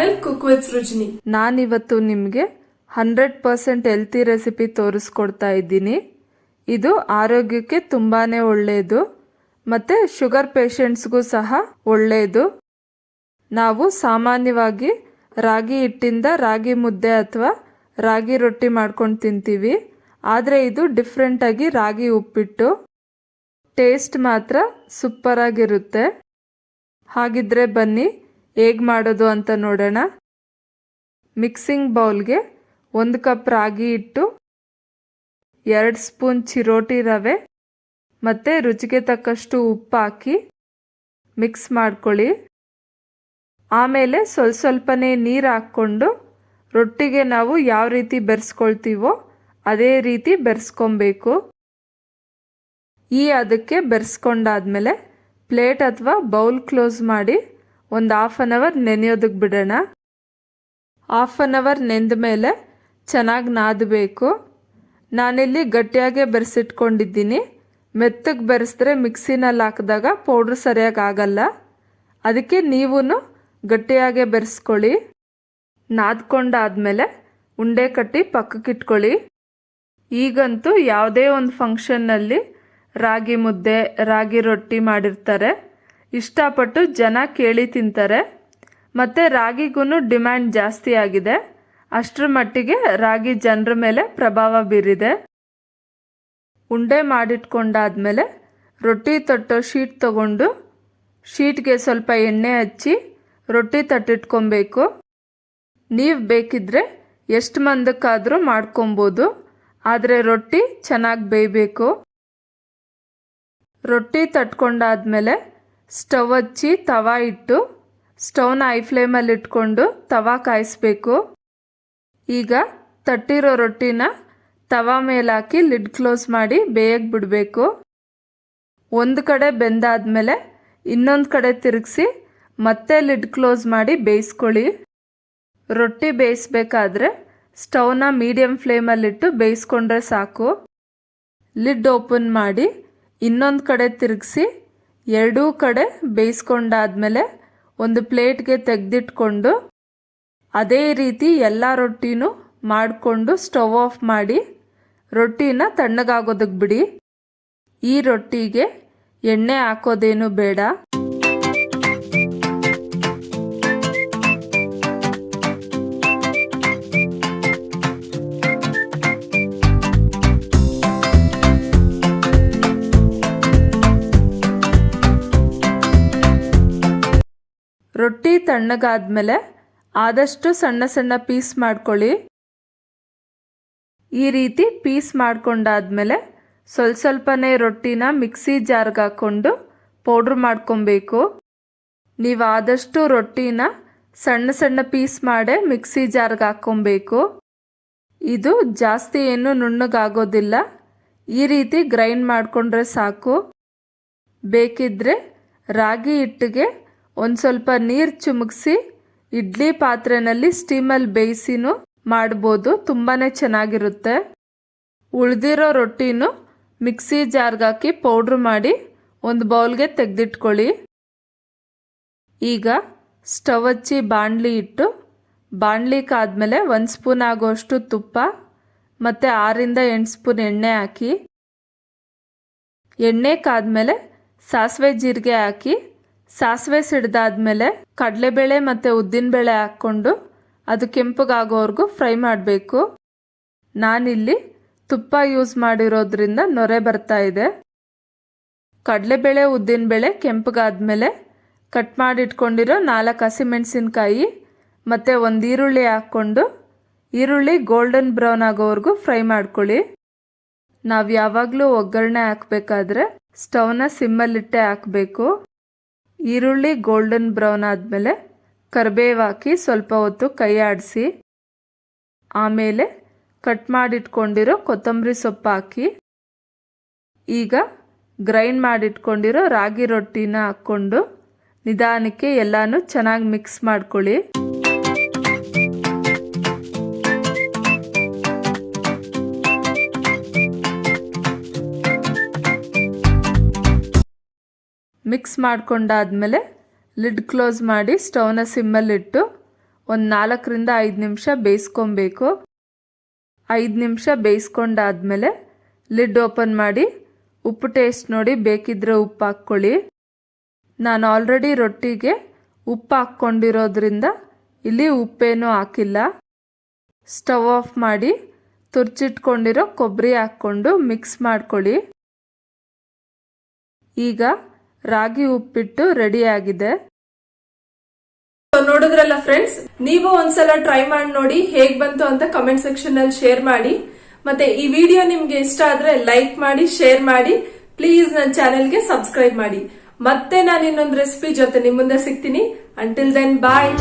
Channel cook with ರುಚಿನಿ. ನಾನಿವತ್ತು ನಿಮಗೆ 100% healthy recipe ತೋರಿಸ್ಕೊಡ್ತಾ ಇದ್ದೀನಿ. ಇದು ಆರೋಗ್ಯಕ್ಕೆ ತುಂಬಾನೇ ಒಳ್ಳೆಯದು ಮತ್ತು ಶುಗರ್ ಪೇಷಂಟ್ಸ್ಗೂ ಸಹ ಒಳ್ಳೆಯದು. ನಾವು ಸಾಮಾನ್ಯವಾಗಿ ರಾಗಿ ಹಿಟ್ಟಿಂದ ರಾಗಿ ಮುದ್ದೆ ಅಥವಾ ರಾಗಿ ರೊಟ್ಟಿ ಮಾಡ್ಕೊಂಡು ತಿಂತೀವಿ. ಆದರೆ ಇದು ಡಿಫ್ರೆಂಟಾಗಿ ರಾಗಿ ಉಪ್ಪಿಟ್ಟು. ಟೇಸ್ಟ್ ಮಾತ್ರ ಸೂಪರಾಗಿರುತ್ತೆ. ಹಾಗಿದ್ರೆ ಬನ್ನಿ ಹೇಗೆ ಮಾಡೋದು ಅಂತ ನೋಡೋಣ. ಮಿಕ್ಸಿಂಗ್ ಬೌಲ್ಗೆ 1 ಕಪ್ ರಾಗಿ ಹಿಟ್ಟು, 2 ಸ್ಪೂನ್ ಚಿರೋಟಿ ರವೆ ಮತ್ತು ರುಚಿಗೆ ತಕ್ಕಷ್ಟು ಉಪ್ಪು ಹಾಕಿ ಮಿಕ್ಸ್ ಮಾಡ್ಕೊಳ್ಳಿ. ಆಮೇಲೆ ಸ್ವಲ್ಪನೇ ನೀರು ಹಾಕ್ಕೊಂಡು ರೊಟ್ಟಿಗೆ ನಾವು ಯಾವ ರೀತಿ ಬೆರೆಸ್ಕೊಳ್ತೀವೋ ಅದೇ ರೀತಿ ಬೆರೆಸ್ಕೊಬೇಕು. ಅದಕ್ಕೆ ಬೆರೆಸ್ಕೊಂಡಾದ್ಮೇಲೆ ಪ್ಲೇಟ್ ಅಥವಾ ಬೌಲ್ ಕ್ಲೋಸ್ ಮಾಡಿ ಒಂದು 1/2 ಅವರ್ ನೆನೆಯೋದಕ್ಕೆ ಬಿಡೋಣ. 1/2 ಅವರ್ ನೆಂದ ಮೇಲೆ ಚೆನ್ನಾಗಿ ನಾದಬೇಕು. ನಾನಿಲ್ಲಿ ಗಟ್ಟಿಯಾಗೆ ಬೆರೆಸಿಟ್ಕೊಂಡಿದ್ದೀನಿ. ಮೆತ್ತಗೆ ಬೆರೆಸಿದ್ರೆ ಮಿಕ್ಸಿನಲ್ಲಿ ಹಾಕಿದಾಗ ಪೌಡ್ರ್ ಸರಿಯಾಗಿ ಆಗಲ್ಲ. ಅದಕ್ಕೆ ನೀವು ಗಟ್ಟಿಯಾಗೆ ಬೆರೆಸ್ಕೊಳ್ಳಿ. ನಾದ್ಕೊಂಡಾದ್ಮೇಲೆ ಉಂಡೆ ಕಟ್ಟಿ ಪಕ್ಕಕ್ಕಿಟ್ಕೊಳ್ಳಿ. ಈಗಂತೂ ಯಾವುದೇ ಒಂದು ಫಂಕ್ಷನ್ನಲ್ಲಿ ರಾಗಿ ಮುದ್ದೆ, ರಾಗಿ ರೊಟ್ಟಿ ಮಾಡಿರ್ತಾರೆ. ಇಷ್ಟಪಟ್ಟು ಜನ ಕೇಳಿ ತಿಂತಾರೆ. ಮತ್ತು ರಾಗಿಗೂ ಡಿಮ್ಯಾಂಡ್ ಜಾಸ್ತಿ ಆಗಿದೆ. ಅಷ್ಟರ ಮಟ್ಟಿಗೆ ರಾಗಿ ಜನರ ಮೇಲೆ ಪ್ರಭಾವ ಬೀರಿದೆ. ಉಂಡೆ ಮಾಡಿಟ್ಕೊಂಡಾದ್ಮೇಲೆ ರೊಟ್ಟಿ ತಟ್ಟೋ ಶೀಟ್ ತಗೊಂಡು ಶೀಟ್ಗೆ ಸ್ವಲ್ಪ ಎಣ್ಣೆ ಹಚ್ಚಿ ರೊಟ್ಟಿ ತಟ್ಟಿಟ್ಕೊಬೇಕು. ನೀವು ಬೇಕಿದ್ರೆ ಎಷ್ಟು ಮಂದಕ್ಕಾದರೂ ಮಾಡ್ಕೊಬೋದು. ಆದರೆ ರೊಟ್ಟಿ ಚೆನ್ನಾಗಿ ಬೇಯಬೇಕು. ರೊಟ್ಟಿ ತಟ್ಕೊಂಡಾದ್ಮೇಲೆ ಸ್ಟವ್ ಹಚ್ಚಿ ತವಾ ಇಟ್ಟು ಸ್ಟವ್ನ ಹೈ ಫ್ಲೇಮಲ್ಲಿ ಇಟ್ಕೊಂಡು ತವಾ ಕಾಯಿಸ್ಬೇಕು. ಈಗ ತಟ್ಟಿರೋ ರೊಟ್ಟಿನ ತವಾ ಮೇಲೆ ಹಾಕಿ ಲಿಡ್ ಕ್ಲೋಸ್ ಮಾಡಿ ಬೇಯಕ್ಕೆ ಬಿಡಬೇಕು. ಒಂದು ಕಡೆ ಬೆಂದಾದ್ಮೇಲೆ ಇನ್ನೊಂದು ಕಡೆ ತಿರುಗಿಸಿ ಮತ್ತೆ ಲಿಡ್ ಕ್ಲೋಸ್ ಮಾಡಿ ಬೇಯಿಸ್ಕೊಳ್ಳಿ. ರೊಟ್ಟಿ ಬೇಯಿಸ್ಬೇಕಾದ್ರೆ ಸ್ಟವ್ನ ಮೀಡಿಯಮ್ ಫ್ಲೇಮಲ್ಲಿಟ್ಟು ಬೇಯಿಸ್ಕೊಂಡ್ರೆ ಸಾಕು. ಲಿಡ್ ಓಪನ್ ಮಾಡಿ ಇನ್ನೊಂದು ಕಡೆ ತಿರುಗಿಸಿ ಎರಡೂ ಕಡೆ ಬೇಯಿಸ್ಕೊಂಡಾದ್ಮೇಲೆ ಒಂದು ಪ್ಲೇಟ್ಗೆ ತೆಗೆದಿಟ್ಕೊಂಡು ಅದೇ ರೀತಿ ಎಲ್ಲ ರೊಟ್ಟಿನೂ ಮಾಡಿಕೊಂಡು ಸ್ಟವ್ ಆಫ್ ಮಾಡಿ ರೊಟ್ಟಿನ ತಣ್ಣಗಾಗೋದಕ್ಕೆ ಬಿಡಿ. ಈ ರೊಟ್ಟಿಗೆ ಎಣ್ಣೆ ಹಾಕೋದೇನು ಬೇಡ. ರೊಟ್ಟಿ ತಣ್ಣಗಾದ್ಮೇಲೆ ಆದಷ್ಟು ಸಣ್ಣ ಸಣ್ಣ ಪೀಸ್ ಮಾಡ್ಕೊಳ್ಳಿ. ಈ ರೀತಿ ಪೀಸ್ ಮಾಡ್ಕೊಂಡಾದ್ಮೇಲೆ ಸ್ವಲ್ಪನೇ ರೊಟ್ಟಿನ ಮಿಕ್ಸಿ ಜಾರ್ಗೆ ಹಾಕ್ಕೊಂಡು ಪೌಡ್ರ್ ಮಾಡ್ಕೊಬೇಕು. ನೀವು ಆದಷ್ಟು ರೊಟ್ಟಿನ ಸಣ್ಣ ಸಣ್ಣ ಪೀಸ್ ಮಾಡೇ ಮಿಕ್ಸಿ ಜಾರ್ಗೆ ಹಾಕ್ಕೊಬೇಕು. ಇದು ಜಾಸ್ತಿ ಏನು ನುಣ್ಣಗಾಗೋದಿಲ್ಲ. ಈ ರೀತಿ ಗ್ರೈಂಡ್ ಮಾಡಿಕೊಂಡ್ರೆ ಸಾಕು. ಬೇಕಿದ್ರೆ ರಾಗಿ ಹಿಟ್ಟಿಗೆ ಒಂದು ಸ್ವಲ್ಪ ನೀರು ಚಿಮುಕಿಸಿ ಇಡ್ಲಿ ಪಾತ್ರೆಯಲ್ಲಿ ಸ್ಟೀಮಲ್ಲಿ ಬೇಯಿಸಿನೂ ಮಾಡ್ಬೋದು. ತುಂಬಾ ಚೆನ್ನಾಗಿರುತ್ತೆ. ಉಳಿದಿರೋ ರೊಟ್ಟಿನೂ ಮಿಕ್ಸಿ ಜಾರ್ಗೆ ಹಾಕಿ ಪೌಡ್ರ್ ಮಾಡಿ ಒಂದು ಬೌಲ್ಗೆ ತೆಗೆದಿಟ್ಕೊಳ್ಳಿ. ಈಗ ಸ್ಟವ್ ಹಚ್ಚಿ ಬಾಣಲಿ ಇಟ್ಟು ಬಾಣಲಿ ಕಾದ್ಮೇಲೆ 1 ಸ್ಪೂನ್ ಆಗೋಷ್ಟು ತುಪ್ಪ ಮತ್ತು 6-8 ಸ್ಪೂನ್ ಎಣ್ಣೆ ಹಾಕಿ ಎಣ್ಣೆ ಕಾದ್ಮೇಲೆ ಸಾಸಿವೆ ಜೀರಿಗೆ ಹಾಕಿ ಸಾಸಿವೆ ಸಿಡ್ದಾದ್ಮೇಲೆ ಕಡಲೆಬೇಳೆ ಮತ್ತು ಉದ್ದಿನಬೇಳೆ ಹಾಕ್ಕೊಂಡು ಅದು ಕೆಂಪಗಾಗೋವರೆಗೂ ಫ್ರೈ ಮಾಡಬೇಕು. ನಾನಿಲ್ಲಿ ತುಪ್ಪ ಯೂಸ್ ಮಾಡಿರೋದ್ರಿಂದ ನೊರೆ ಬರ್ತಾ ಇದೆ. ಕಡಲೆಬೇಳೆ ಉದ್ದಿನಬೇಳೆ ಕೆಂಪಗಾದ್ಮೇಲೆ ಕಟ್ ಮಾಡಿಟ್ಕೊಂಡಿರೋ 4 ಹಸಿಮೆಣಸಿನ್ಕಾಯಿ ಮತ್ತು ಒಂದು ಈರುಳ್ಳಿ ಹಾಕ್ಕೊಂಡು ಈರುಳ್ಳಿ ಗೋಲ್ಡನ್ ಬ್ರೌನ್ ಆಗೋವರೆಗೂ ಫ್ರೈ ಮಾಡ್ಕೊಳ್ಳಿ. ನಾವು ಯಾವಾಗಲೂ ಒಗ್ಗರಣೆ ಹಾಕಬೇಕಾದ್ರೆ ಸ್ಟವ್ನ ಸಿಮ್ಮಲ್ಲಿಟ್ಟೆ ಹಾಕಬೇಕು. ಈರುಳ್ಳಿ ಗೋಲ್ಡನ್ ಬ್ರೌನ್ ಆದಮೇಲೆ ಕರಿಬೇವು ಹಾಕಿ ಸ್ವಲ್ಪ ಹೊತ್ತು ಕೈ ಆಡಿಸಿ ಆಮೇಲೆ ಕಟ್ ಮಾಡಿಟ್ಕೊಂಡಿರೋ ಕೊತ್ತಂಬರಿ ಸೊಪ್ಪು ಹಾಕಿ ಈಗ ಗ್ರೈಂಡ್ ಮಾಡಿಟ್ಕೊಂಡಿರೋ ರಾಗಿ ರೊಟ್ಟಿನ ಹಾಕ್ಕೊಂಡು ನಿಧಾನಕ್ಕೆ ಎಲ್ಲನೂ ಚೆನ್ನಾಗಿ ಮಿಕ್ಸ್ ಮಾಡ್ಕೊಳ್ಳಿ. ಮಿಕ್ಸ್ ಮಾಡ್ಕೊಂಡಾದ್ಮೇಲೆ ಲಿಡ್ ಕ್ಲೋಸ್ ಮಾಡಿ ಸ್ಟವ್ನ ಸಿಮ್ಮಲ್ಲಿಟ್ಟು ಒಂದು 4ರಿಂದ 5 ನಿಮಿಷ ಬೇಯಿಸ್ಕೊಬೇಕು. 5 ನಿಮಿಷ ಬೇಯಿಸ್ಕೊಂಡಾದ್ಮೇಲೆ ಲಿಡ್ ಓಪನ್ ಮಾಡಿ ಉಪ್ಪು ಟೇಸ್ಟ್ ನೋಡಿ, ಬೇಕಿದ್ರೆ ಉಪ್ಪು ಹಾಕ್ಕೊಳ್ಳಿ. ನಾನು ಆಲ್ರೆಡಿ ರೊಟ್ಟಿಗೆ ಉಪ್ಪು ಹಾಕ್ಕೊಂಡಿರೋದ್ರಿಂದ ಇಲ್ಲಿ ಉಪ್ಪೇನೂ ಹಾಕಿಲ್ಲ. ಸ್ಟವ್ ಆಫ್ ಮಾಡಿ ತುರ್ಚಿಟ್ಕೊಂಡಿರೋ ಕೊಬ್ಬರಿ ಹಾಕ್ಕೊಂಡು ಮಿಕ್ಸ್ ಮಾಡ್ಕೊಳ್ಳಿ. ಈಗ ರಾಗಿ ಉಪ್ಪಿಟ್ಟು ರೆಡಿ ಆಗಿದೆ. ನೋಡಿದ್ರಲ್ಲ ಫ್ರೆಂಡ್ಸ್, ನೀವು ಒಂದ್ಸಲ ಟ್ರೈ ಮಾಡಿ ನೋಡಿ, ಹೇಗ್ ಬಂತು ಅಂತ ಕಮೆಂಟ್ ಸೆಕ್ಷನ್ ಅಲ್ಲಿ ಶೇರ್ ಮಾಡಿ. ಮತ್ತೆ ಈ ವಿಡಿಯೋ ನಿಮ್ಗೆ ಇಷ್ಟ ಆದ್ರೆ ಲೈಕ್ ಮಾಡಿ, ಶೇರ್ ಮಾಡಿ, ಪ್ಲೀಸ್ ನನ್ನ ಚಾನೆಲ್ಗೆ ಸಬ್ಸ್ಕ್ರೈಬ್ ಮಾಡಿ. ಮತ್ತೆ ನಾನು ಇನ್ನೊಂದು ರೆಸಿಪಿ ಜೊತೆ ನಿಮ್ ಮುಂದೆ ಸಿಗ್ತೀನಿ. ಅಂಟಿಲ್ ದೆನ್ ಬಾಯ್.